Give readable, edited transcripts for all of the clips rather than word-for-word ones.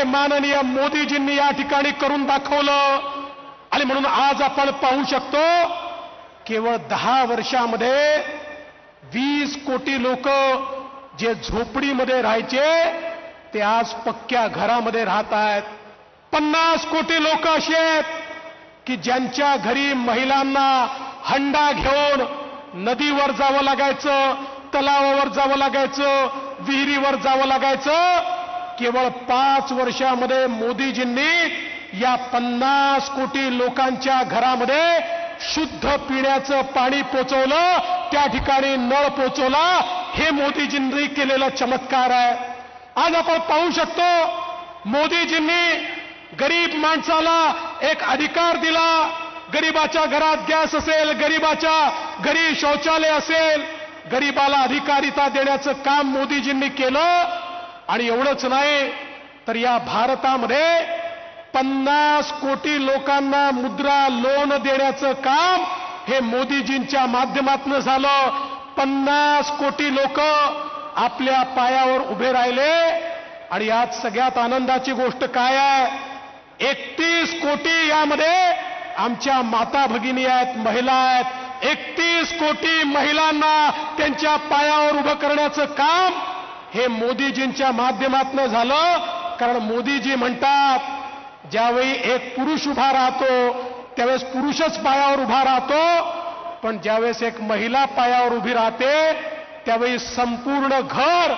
हे माननीय मोदीजींनी या ठिकाणी करून दाखवलं। आणि म्हणून आज आपण पाहू शकतो केवळ 10 वर्षामध्ये 20 कोटी लोक जे झोपडीमध्ये राहायचे ते आज पक्क्या घरामध्ये राहत आहेत। 50 कोटी लोक असे आहेत की ज्यांच्या घरी महिलांना हंडा घेऊन नदीवर जावं लागायचं, तलावावर जावं लागायचं, विहिरीवर जावं लागायचं। केवळ 5 वर्षामध्ये मोदीजींनी या 50 कोटी लोकांच्या घरामध्ये शुद्ध पिण्याचं पाणी पोचवलं, त्या ठिकाणी नळ पोचवला। हे मोदीजींनी केलेला चमत्कार आहे। आज आपण पाहू शकतो मोदीजींनी गरीब माणसाला एक अधिकार दिला। गरीबाच्या घरात गॅस असेल, गरीबाच्या घरी शौचालय असेल, गरीबाला अधिकारिता देण्याचं काम मोदीजींनी केलं। आणि एवढंच नाही तर या भारतामध्ये 50 कोटी लोकांना मुद्रा लोन देण्याचं काम हे मोदीजींच्या माध्यमातून झालं। 50 कोटी लोक आपल्या पायावर उभे राहिले। आणि आज सगळ्यात आनंदाची गोष्ट काय आहे, 31 कोटी यामध्ये आमच्या माता भगिनी आहेत, महिला आहेत। 31 कोटी महिलांना त्यांच्या पायावर उभं करण्याचं काम हे मोदीजींच्या माध्यमातून झालं। कारण मोदीजी म्हणतात ज्यावेळी एक पुरुष उभा राहतो त्यावेळेस पुरुषच पायावर उभा राहतो, पण ज्यावेळेस एक महिला पायावर उभी राहते त्यावेळी संपूर्ण घर,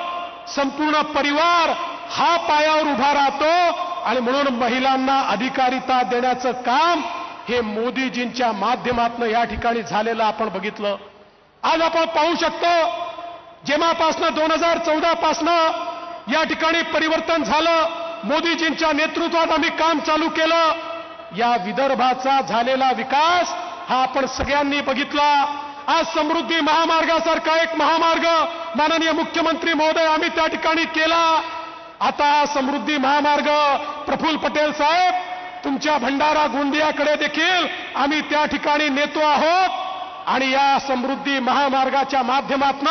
संपूर्ण परिवार हा पायावर उभा राहतो। आणि म्हणून महिलांना अधिकारिता देण्याचं काम हे मोदीजींच्या माध्यमातून या ठिकाणी झालेलं आपण बघितलं। आज आपण पाहू शकतो जेव्हापासनं 2014 पासनं या ठिकाणी परिवर्तन झालं, मोदीजींच्या नेतृत्वात आम्ही काम चालू केलं। या विदर्भाचा झालेला विकास हा आपण सगळ्यांनी बघितला। आज समृद्धी महामार्गासारखा एक महामार्ग माननीय मुख्यमंत्री महोदय आम्ही त्या ठिकाणी केला। आता समृद्धी महामार्ग प्रफुल्ल पटेल साहेब तुमच्या भंडारा गोंदियाकडे देखील आम्ही त्या ठिकाणी नेतो आहोत। आणि या समृद्धी महामार्गाच्या माध्यमातून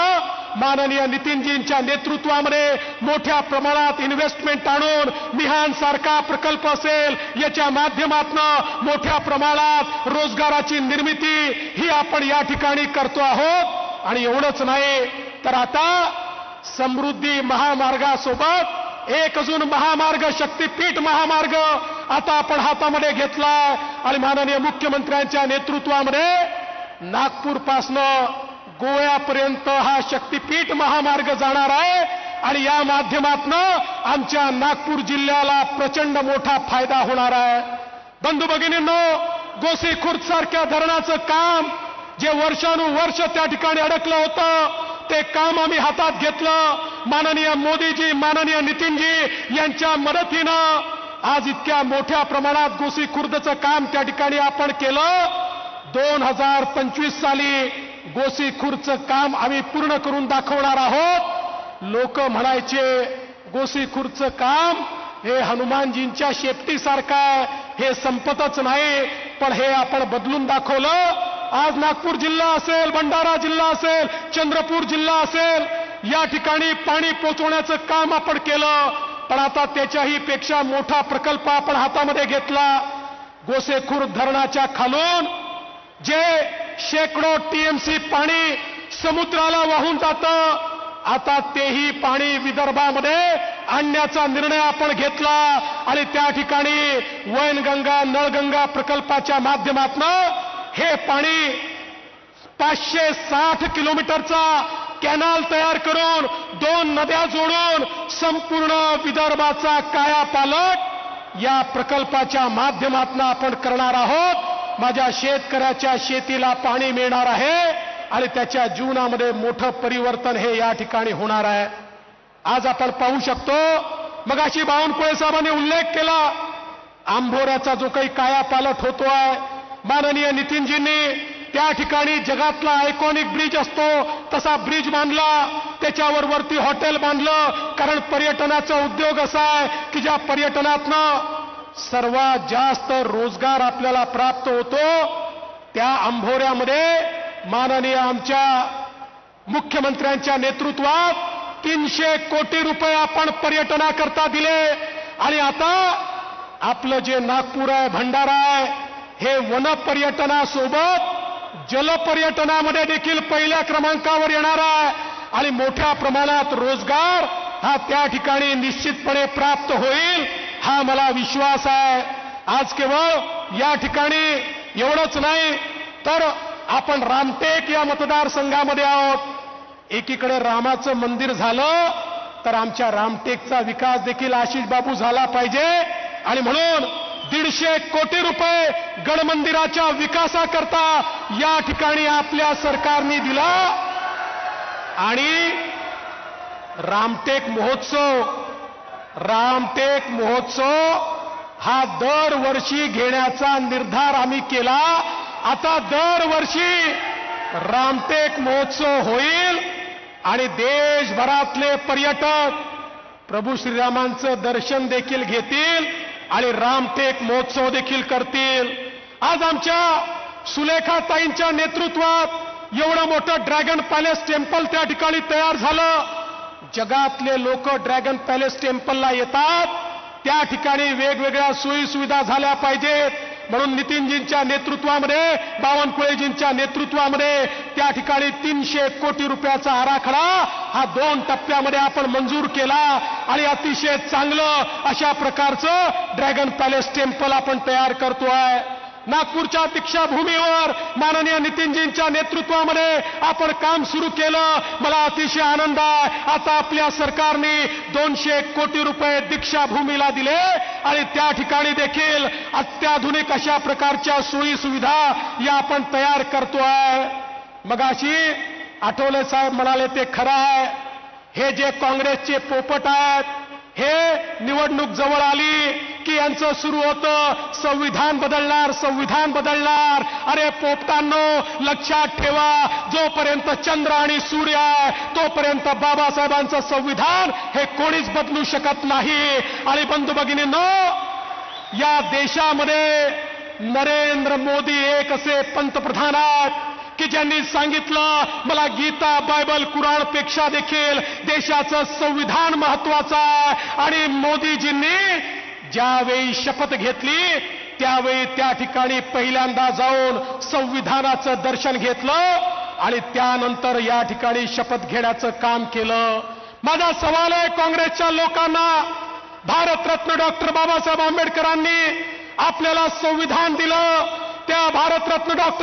माननीय नितीनजींच्या नेतृत्वामध्ये मोठ्या प्रमाणात इन्व्हेस्टमेंट आणून मिहान सारखा प्रकल्प असेल याच्या माध्यमातून मोठ्या प्रमाणात रोजगाराची निर्मिती ही आपण या ठिकाणी करतो आहोत। आणि एवढंच नाही तर आता समृद्धी महामार्गासोबत एक अजून महामार्ग, शक्तीपीठ महामार्ग आता आपण हातामध्ये घेतला। आणि माननीय मुख्यमंत्र्यांच्या नेतृत्वामध्ये नागपूरपासनं गोव्यापर्यंत हा शक्तीपीठ महामार्ग जाणार आहे। आणि या माध्यमातून आमच्या नागपूर जिल्ह्याला प्रचंड मोठा फायदा होणार आहे। बंधू भगिनींनो, गोसीखुर्द सारख्या धरणाचं काम जे वर्षानुवर्ष त्या ठिकाणी अडकलं होतं ते काम आम्ही हातात घेतलं। माननीय मोदीजी, माननीय नितीनजी यांच्या मदतीनं आज इतक्या मोठ्या प्रमाणात गोसीखुर्दचं काम त्या ठिकाणी आपण केलं। 2025 साली गोसीखुर्दचं काम आम्ही पूर्ण करून दाखवणार आहोत। लोक म्हणायचे गोसीखुर्दचं काम हे हनुमानजींच्या शेपटीसारखं आहे, हे संपतच नाही, पण हे आपण बदलून दाखवलं। आज नागपूर जिल्हा असेल, भंडारा जिल्हा असेल, चंद्रपूर जिल्हा असेल, या ठिकाणी पाणी पोचवण्याचं काम आपण केलं। पण आता त्याच्याही पेक्षा मोठा प्रकल्प आपण हातामध्ये घेतला। गोसीखुर्द धरणाच्या खालून जे शेकडो टीएमसी पाणी समुद्राला वाहून जातं, आता तेही पाणी विदर्भामध्ये आणण्याचा निर्णय आपण घेतला। आणि त्या ठिकाणी वैनगंगा, नळगंगा प्रकल्पाच्या माध्यमातून हे पाणी 560 किलोमीटरचा कॅनल तयार करून 2 नद्या जोडून संपूर्ण विदर्भाचा कायापालट या प्रकल्पाच्या माध्यमातून आपण करणार आहोत। माझ्या शेतकऱ्याच्या शेतीला पाणी मिळणार आहे आणि त्याच्या जीवनामध्ये मोठं परिवर्तन हे या ठिकाणी होणार आहे। आज आपण पाहू शकतो, मगाशी बावनकुळे साहेबांनी उल्लेख केला, आंभोऱ्याचा जो काही कायापालट होतो आहे, माननीय नितीनजींनी त्या ठिकाणी जगातला आयकॉनिक ब्रिज असतो तसा ब्रिज बांधला, त्याच्यावर वरती हॉटेल बांधलं। कारण पर्यटनाचा उद्योग असा आहे की ज्या पर्यटनातनं सर्वात जास्त रोजगार आपल्याला प्राप्त होतो। त्या आंभोऱ्यामध्ये माननीय आमच्या मुख्यमंत्र्यांच्या नेतृत्वात 300 कोटी रुपये आपण पर्यटनाकरता दिले। आणि आता आपलं जे नागपूर आहे, भंडारा आहे, हे वन पर्यटनासोबत जल पर्यटनामध्ये देखील पहिल्या क्रमांकावर येणार आहे आणि मोठ्या प्रमाणात रोजगार हा त्या ठिकाणी निश्चितपणे प्राप्त होईल, हा मला विश्वास आहे. आज केवळ या ठिकाणी एवढंच नाही तर आपण रामटेक या मतदारसंघामध्ये आहोत. एकीकडे रामाचं मंदिर झालं तर आमच्या रामटेकचा विकास देखील आशिष बाबू झाला पाहिजे आणि म्हणून 150 कोटी रुपये गडमंदिराच्या विकासाकरता या ठिकाणी आपल्या सरकारने दिला आणि रामटेक महोत्सव हा दरवर्षी घेण्याचा निर्धार आम्ही केला. आता दरवर्षी रामटेक महोत्सव होईल आणि देशभरातले पर्यटक प्रभू श्रीरामांचं दर्शन देखील घेतील आणि रामटेक महोत्सव देखील करतील. आज आमच्या सुलेखाताईंच्या नेतृत्वात एवढं मोठं ड्रॅगन पॅलेस टेम्पल त्या ठिकाणी तयार झालं. जगातले लोक ड्रॅगन पॅलेस टेम्पलला येतात, त्या ठिकाणी वेगवेगळ्या सोयी सुविधा झाल्या पाहिजेत म्हणून नितीनजींच्या नेतृत्वामध्ये, बावनकुळेजींच्या नेतृत्वामध्ये त्या ठिकाणी 300 कोटी रुपयाचा आराखडा हा 2 टप्प्यामध्ये आपण मंजूर केला आणि अतिशय चांगलं अशा प्रकारचं ड्रॅगन पॅलेस टेम्पल आपण तयार करतोय. नागपूरच्या दीक्षाभूमीवर माननीय नितीनजींच्या नेतृत्वामध्ये आपण काम सुरू केलं. मला अतिशय आनंद आहे. आता आपल्या सरकारने 200 कोटी रुपये दीक्षाभूमीला दिले आणि त्या ठिकाणी देखील अत्याधुनिक अशा प्रकारच्या सोयी सुविधा या आपण तयार करतोय. मगाशी आठवले साहेब म्हणाले ते खरं आहे. हे जे काँग्रेसचे पोपट आहेत, हे निवडणूक जवळ आली की यांचं सुरू होतं संविधान बदलणार. अरे पोपटांनो, लक्षात ठेवा, जोपर्यंत चंद्र आणि सूर्य आहे तोपर्यंत बाबासाहेबांचं संविधान हे कोणीच बदलू शकत नाही. आणि बंधू भगिनींनो, या देशामध्ये नरेंद्र मोदी एक असे पंतप्रधान आहेत की ज्यांनी सांगितलं मला गीता, बायबल, कुराणपेक्षा देखील देशाचं संविधान महत्वाचं आहे. आणि मोदीजींनी ज्यावेळी शपथ घेतली त्यावेळी त्या ठिकाणी पहिल्यांदा जाऊन संविधानाचं दर्शन घेतलं आणि त्यानंतर या ठिकाणी शपथ घेण्याचं काम केलं. माझा सवाल आहे काँग्रेसच्या लोकांना, भारतरत्न डॉक्टर बाबासाहेब आंबेडकरांनी आपल्याला संविधान दिलं, त्या भारतरत्न डॉक्टर